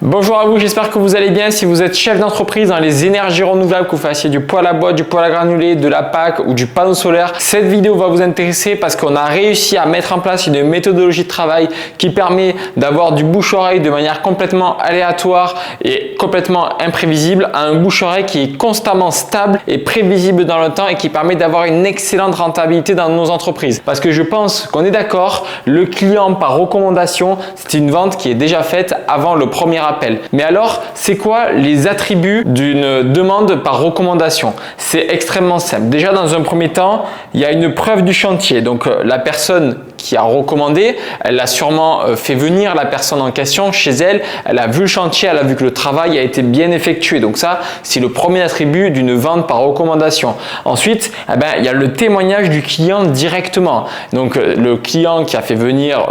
Bonjour à vous, j'espère que vous allez bien. Si vous êtes chef d'entreprise dans les énergies renouvelables, que vous fassiez du poêle à bois, du poêle à granulés, de la PAC ou du panneau solaire, cette vidéo va vous intéresser parce qu'on a réussi à mettre en place une méthodologie de travail qui permet d'avoir du bouche-oreille de manière complètement aléatoire et complètement imprévisible à un bouche-oreille qui est constamment stable et prévisible dans le temps et qui permet d'avoir une excellente rentabilité dans nos entreprises. Parce que je pense qu'on est d'accord, le client par recommandation, c'est une vente qui est déjà faite avant le premier appel. Mais alors, c'est quoi les attributs d'une demande par recommandation? C'est extrêmement simple. Déjà, dans un premier temps, il y a une preuve du chantier. Donc, la personne qui a recommandé, elle a sûrement fait venir la personne en question chez elle, elle a vu le chantier, elle a vu que le travail a été bien effectué. Donc ça, c'est le premier attribut d'une vente par recommandation. Ensuite, il y a le témoignage du client directement. Donc le client qui a fait venir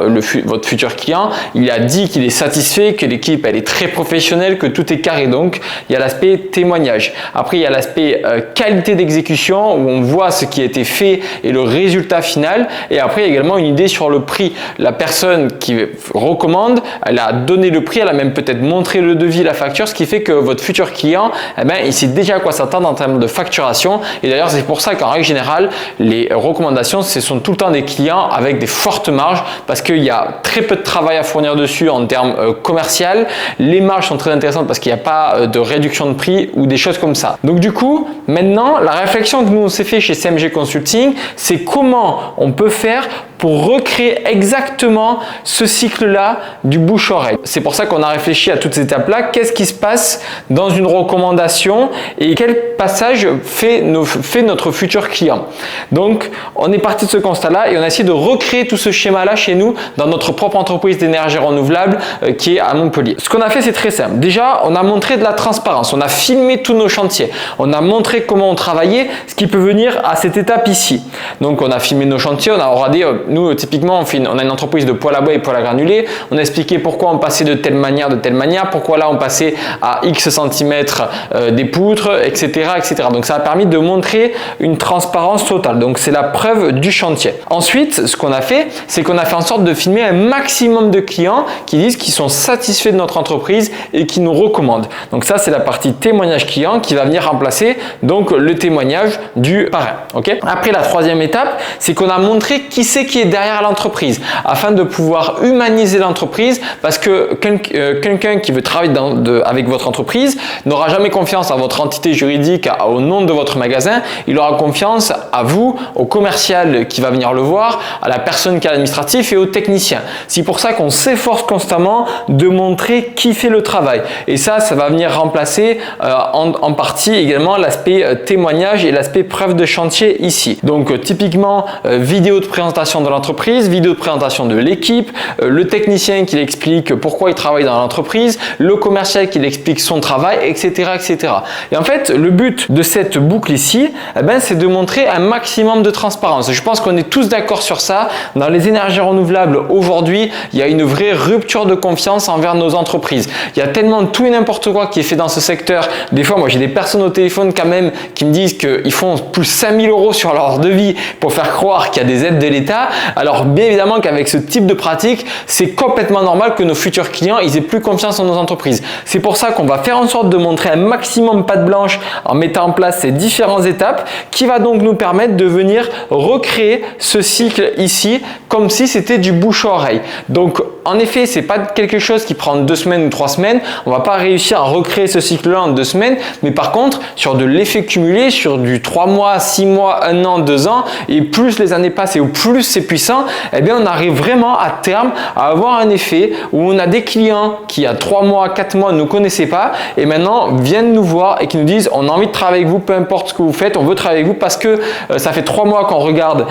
votre futur client, il a dit qu'il est satisfait, que l'équipe elle est très professionnelle, que tout est carré. Donc il y a l'aspect témoignage. Après, il y a l'aspect qualité d'exécution où on voit ce qui a été fait et le résultat final. Et après, il y a également une idée sur le prix. La personne qui recommande, elle a donné le prix, elle a même peut-être montré le devis, la facture, ce qui fait que votre futur client, il sait déjà à quoi s'attendre en termes de facturation. Et d'ailleurs, c'est pour ça qu'en règle générale, les recommandations, ce sont tout le temps des clients avec des fortes marges parce qu'il y a très peu de travail à fournir dessus en termes commercial. Les marges sont très intéressantes parce qu'il n'y a pas de réduction de prix ou des choses comme ça. Donc du coup, maintenant, la réflexion que nous on s'est fait chez CMG Consulting, c'est comment on peut faire pour recréer exactement ce cycle-là du bouche-oreille. C'est pour ça qu'on a réfléchi à toutes ces étapes-là. Qu'est-ce qui se passe dans une recommandation et quel passage fait notre futur client? Donc, on est parti de ce constat-là et on a essayé de recréer tout ce schéma-là chez nous dans notre propre entreprise d'énergie renouvelable qui est à Montpellier. Ce qu'on a fait, c'est très simple. Déjà, on a montré de la transparence. On a filmé tous nos chantiers. On a montré comment on travaillait, ce qui peut venir à cette étape ici. Donc, on a filmé nos chantiers. On a regardé nous, typiquement, on a une entreprise de poêle à bois et poêle à granulés. On a expliqué pourquoi on passait de telle manière, pourquoi là on passait à X centimètres des poutres, etc., etc. Donc ça a permis de montrer une transparence totale. Donc c'est la preuve du chantier. Ensuite, ce qu'on a fait, c'est qu'on a fait en sorte de filmer un maximum de clients qui disent qu'ils sont satisfaits de notre entreprise et qui nous recommandent. Donc ça, c'est la partie témoignage client qui va venir remplacer donc le témoignage du parrain. Okay. Après, la troisième étape, c'est qu'on a montré qui c'est qui est derrière l'entreprise afin de pouvoir humaniser l'entreprise parce que quelqu'un qui veut travailler avec votre entreprise n'aura jamais confiance à votre entité juridique, au nom de votre magasin. Il aura confiance à vous, au commercial qui va venir le voir, à la personne qui est administrative et au technicien. C'est pour ça qu'on s'efforce constamment de montrer qui fait le travail. Et ça va venir remplacer en partie également l'aspect témoignage et l'aspect preuve de chantier ici. Donc typiquement vidéo de présentation de l'entreprise, vidéo de présentation de l'équipe, le technicien qui explique pourquoi il travaille dans l'entreprise, le commercial qui explique son travail, etc., etc. Et en fait, le but de cette boucle ici, c'est de montrer un maximum de transparence. Je pense qu'on est tous d'accord sur ça. Dans les énergies renouvelables, aujourd'hui, il y a une vraie rupture de confiance envers nos entreprises. Il y a tellement de tout et n'importe quoi qui est fait dans ce secteur. Des fois, moi, j'ai des personnes au téléphone quand même qui me disent qu'ils font plus 5000 € sur leur devis pour faire croire qu'il y a des aides de l'État. Alors bien évidemment qu'avec ce type de pratique, c'est complètement normal que nos futurs clients ils aient plus confiance en nos entreprises. C'est pour ça qu'on va faire en sorte de montrer un maximum patte blanche en mettant en place ces différentes étapes qui va donc nous permettre de venir recréer ce cycle ici comme si c'était du bouche à oreille. Donc en effet, c'est pas quelque chose qui prend 2 semaines ou 3 semaines. On va pas réussir à recréer ce cycle-là en 2 semaines, mais par contre, sur de l'effet cumulé, sur du 3 mois, 6 mois, 1 an, 2 ans, et plus les années passent et plus c'est puissant, on arrive vraiment à terme à avoir un effet où on a des clients qui, il y a 3 mois, 4 mois, ne nous connaissaient pas et maintenant viennent nous voir et qui nous disent on a envie de travailler avec vous, peu importe ce que vous faites, on veut travailler avec vous parce que ça fait 3 mois qu'on regarde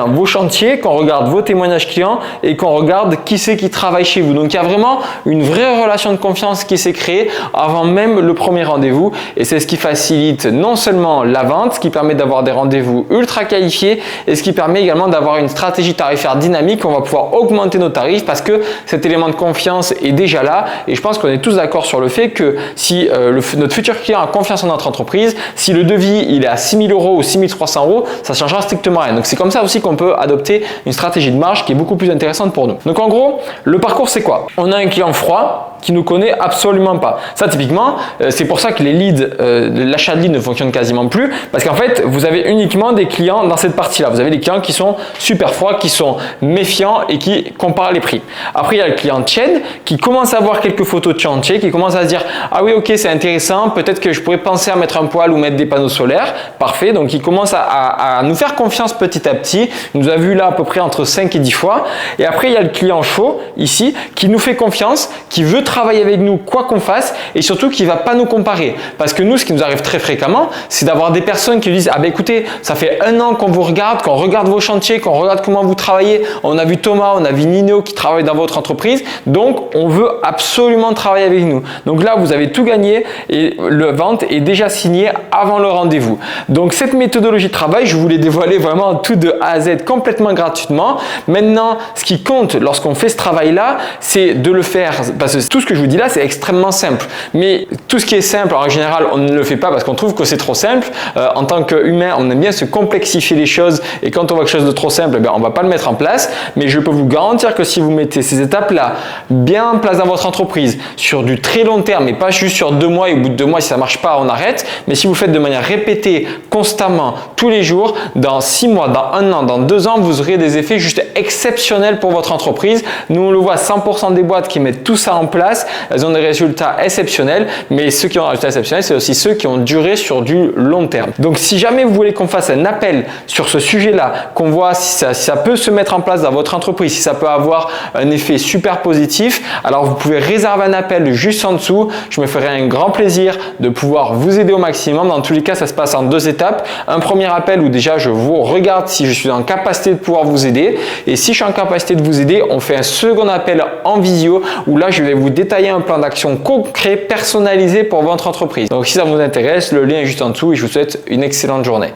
vos chantiers, qu'on regarde vos témoignages clients et qu'on regarde qui c'est qui travaille chez vous. Donc il y a vraiment une vraie relation de confiance qui s'est créée avant même le premier rendez-vous et c'est ce qui facilite non seulement la vente, ce qui permet d'avoir des rendez-vous ultra qualifiés et ce qui permet également d'avoir une stratégie tarifaire dynamique. On va pouvoir augmenter nos tarifs parce que cet élément de confiance est déjà là et je pense qu'on est tous d'accord sur le fait que si notre futur client a confiance en notre entreprise, si le devis il est à 6 000 € ou 6 300 €, euros, ça ne changera strictement rien. Donc c'est comme ça aussi qu'on peut adopter une stratégie de marge qui est beaucoup plus intéressante pour nous. Donc en gros, le parcours c'est quoi? On a un client froid qui nous connaît absolument pas. Ça typiquement, c'est pour ça que les leads, l'achat de leads ne fonctionne quasiment plus, parce qu'en fait, vous avez uniquement des clients dans cette partie-là. Vous avez des clients qui sont super froids, qui sont méfiants et qui comparent les prix. Après, il y a le client tiède qui commence à voir quelques photos de chantier, qui commence à se dire « Ah oui, ok, c'est intéressant, peut-être que je pourrais penser à mettre un poêle ou mettre des panneaux solaires. » Parfait, donc il commence à nous faire confiance petit à petit. Il nous a vu là à peu près entre 5 et 10 fois. Et après, il y a le client chaud, ici, qui nous fait confiance, qui veut travailler avec nous quoi qu'on fasse et surtout qui ne va pas nous comparer. Parce que nous, ce qui nous arrive très fréquemment, c'est d'avoir des personnes qui disent « Ah ben écoutez, ça fait 1 an qu'on vous regarde, qu'on regarde vos chantiers, qu'on regarde comment vous travaillez. On a vu Thomas, on a vu Nino qui travaille dans votre entreprise. Donc, on veut absolument travailler avec nous. » Donc là, vous avez tout gagné et le vente est déjà signé avant le rendez-vous. Donc, cette méthodologie de travail, je vous l'ai dévoilée vraiment tout de A à Z complètement gratuitement. Maintenant, ce qui compte lorsqu'on fait ce travail-là, c'est de le faire parce que tout ce que je vous dis là, c'est extrêmement simple. Mais tout ce qui est simple, en général, on ne le fait pas parce qu'on trouve que c'est trop simple. En tant qu'humain, on aime bien se complexifier les choses et quand on voit quelque chose de trop simple, on ne va pas le mettre en place. Mais je peux vous garantir que si vous mettez ces étapes-là bien en place dans votre entreprise sur du très long terme et pas juste sur 2 mois et au bout de 2 mois, si ça ne marche pas, on arrête. Mais si vous faites de manière répétée, constamment, tous les jours, dans 6 mois, dans 1 an, dans 2 ans, vous aurez des effets juste exceptionnels pour votre entreprise. Nous, on le voit, 100% des boîtes qui mettent tout ça en place, elles ont des résultats exceptionnels, mais ceux qui ont des résultats exceptionnels, c'est aussi ceux qui ont duré sur du long terme. Donc, si jamais vous voulez qu'on fasse un appel sur ce sujet-là, qu'on voit si ça peut se mettre en place dans votre entreprise, si ça peut avoir un effet super positif, alors vous pouvez réserver un appel juste en dessous. Je me ferai un grand plaisir de pouvoir vous aider au maximum. Dans tous les cas, ça se passe en 2 étapes. Un premier appel où déjà je vous regarde si je suis en capacité de pouvoir vous aider. Et si je suis en capacité de vous aider, on fait un second appel en visio où là, je vais vous détailler un plan d'action concret, personnalisé pour votre entreprise. Donc, si ça vous intéresse, le lien est juste en dessous et je vous souhaite une excellente journée.